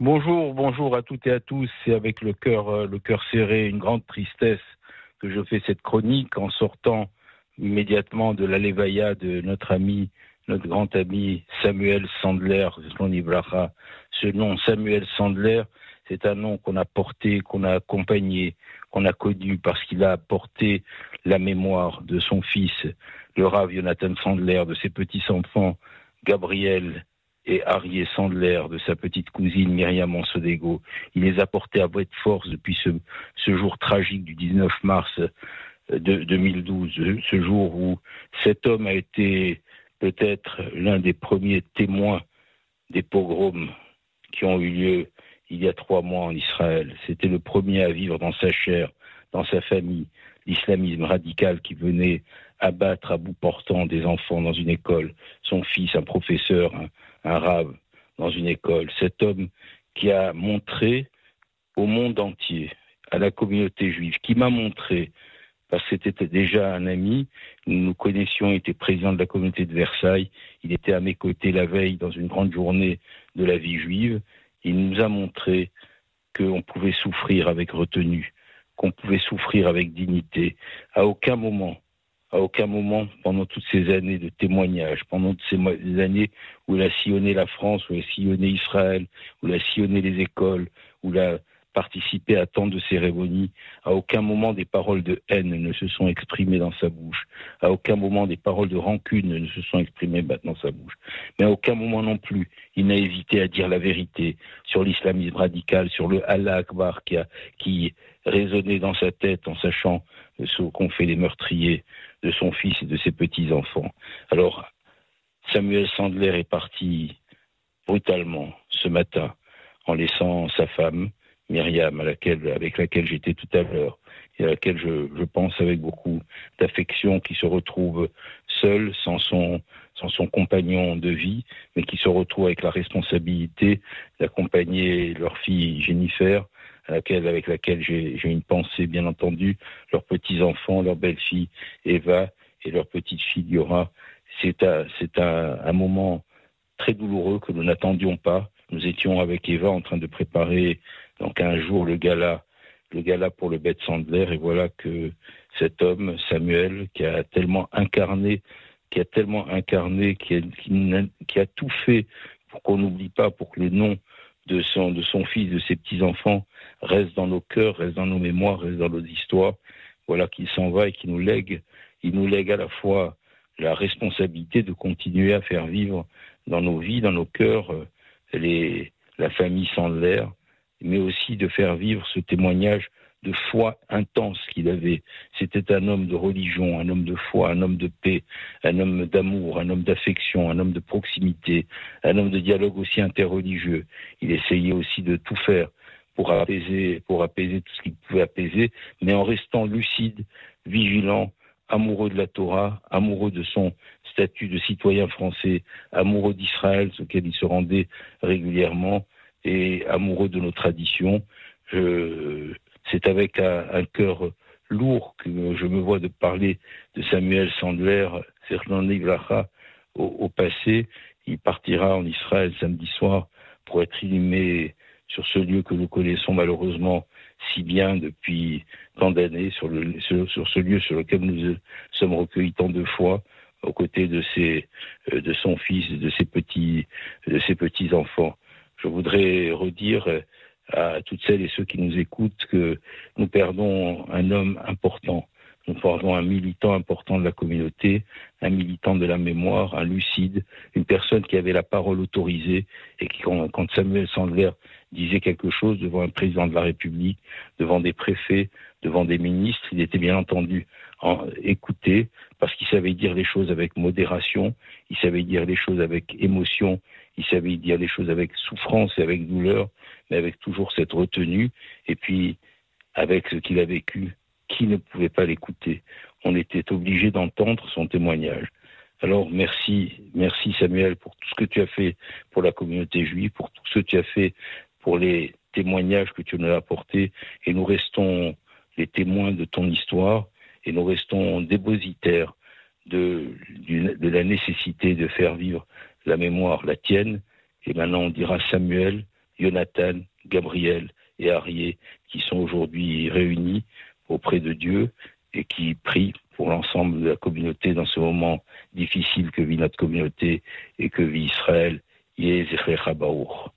Bonjour, bonjour à toutes et à tous. C'est avec le cœur serré, une grande tristesse que je fais cette chronique en sortant immédiatement de l'Alevaya de notre ami, notre grand ami Samuel Sandler, Ce nom, Samuel Sandler, c'est un nom qu'on a porté, qu'on a accompagné, qu'on a connu parce qu'il a apporté la mémoire de son fils, le Rav Jonathan Sandler, de ses petits-enfants, Gabriel et Arié Sandler, de sa petite cousine Myriam Ansodego. Il les a portés à bout de force depuis ce jour tragique du 19 mars de 2012, ce jour où cet homme a été peut-être l'un des premiers témoins des pogroms qui ont eu lieu il y a 3 mois en Israël. C'était le premier à vivre dans sa chair, dans sa famille, l'islamisme radical qui venait abattre à bout portant des enfants dans une école, son fils, un professeur, un rave dans une école. Cet homme qui a montré au monde entier, à la communauté juive, qui m'a montré, parce que c'était déjà un ami, nous nous connaissions, il était président de la communauté de Versailles, il était à mes côtés la veille dans une grande journée de la vie juive, il nous a montré qu'on pouvait souffrir avec retenue, qu'on pouvait souffrir avec dignité. À aucun moment, pendant toutes ces années de témoignages, pendant toutes ces années où il a sillonné la France, où il a sillonné Israël, où il a sillonné les écoles, où il a participé à tant de cérémonies, à aucun moment des paroles de haine ne se sont exprimées dans sa bouche. À aucun moment des paroles de rancune ne se sont exprimées dans sa bouche. Mais à aucun moment non plus, il n'a hésité à dire la vérité sur l'islamisme radical, sur le Allah Akbar qui résonnait dans sa tête en sachant ce qu'ont fait les meurtriers de son fils et de ses petits-enfants. Alors, Samuel Sandler est parti brutalement ce matin en laissant sa femme, Myriam, avec laquelle j'étais tout à l'heure, et à laquelle je pense avec beaucoup d'affection, qui se retrouve seule, sans son compagnon de vie, mais qui se retrouve avec la responsabilité d'accompagner leur fille Jennifer, avec laquelle j'ai une pensée, bien entendu, leurs petits-enfants, leur belle-fille Eva et leur petite-fille Diora. C'est un moment très douloureux que nous n'attendions pas. Nous étions avec Eva en train de préparer donc un jour le gala pour le Beth Sandler, et voilà que cet homme, Samuel, qui a tellement incarné, qui a tout fait pour qu'on n'oublie pas, pour que le nom de son fils, de ses petits-enfants, reste dans nos cœurs, reste dans nos mémoires, reste dans nos histoires. Voilà qu'il s'en va et qu'il nous lègue. Il nous lègue à la fois la responsabilité de continuer à faire vivre dans nos vies, dans nos cœurs, la famille Sandler, mais aussi de faire vivre ce témoignage de foi intense qu'il avait. C'était un homme de religion, un homme de foi, un homme de paix, un homme d'amour, un homme d'affection, un homme de proximité, un homme de dialogue aussi interreligieux. Il essayait aussi de tout faire pour apaiser tout ce qu'il pouvait apaiser, mais en restant lucide, vigilant, amoureux de la Torah, amoureux de son statut de citoyen français, amoureux d'Israël, ce auquel il se rendait régulièrement, et amoureux de nos traditions. C'est avec un cœur lourd que je me vois de parler de Samuel Sandler, au passé. Il partira en Israël samedi soir pour être inhumé sur ce lieu que nous connaissons malheureusement si bien depuis tant d'années, sur ce lieu sur lequel nous sommes recueillis tant de fois, aux côtés de son fils, de ses petits-enfants. Je voudrais redire à toutes celles et ceux qui nous écoutent que nous perdons un homme important. Nous perdons un militant important de la communauté, un militant de la mémoire, un lucide, une personne qui avait la parole autorisée et qui, quand Samuel Sandler disait quelque chose devant un président de la République, devant des préfets, devant des ministres, il était bien entendu écouté parce qu'il savait dire les choses avec modération, il savait dire les choses avec émotion, il savait dire les choses avec souffrance et avec douleur, mais avec toujours cette retenue, et puis avec ce qu'il a vécu, qui ne pouvait pas l'écouter. On était obligé d'entendre son témoignage. Alors merci Samuel pour tout ce que tu as fait pour la communauté juive, pour tout ce que tu as fait pour les témoignages que tu nous as apportés, et nous restons les témoins de ton histoire, et nous restons dépositaires de la nécessité de faire vivre la mémoire, la tienne. Et maintenant on dira Samuel, Jonathan, Gabriel et Arié, qui sont aujourd'hui réunis auprès de Dieu et qui prient pour l'ensemble de la communauté dans ce moment difficile que vit notre communauté et que vit Israël. Yeh Zecher Baruch.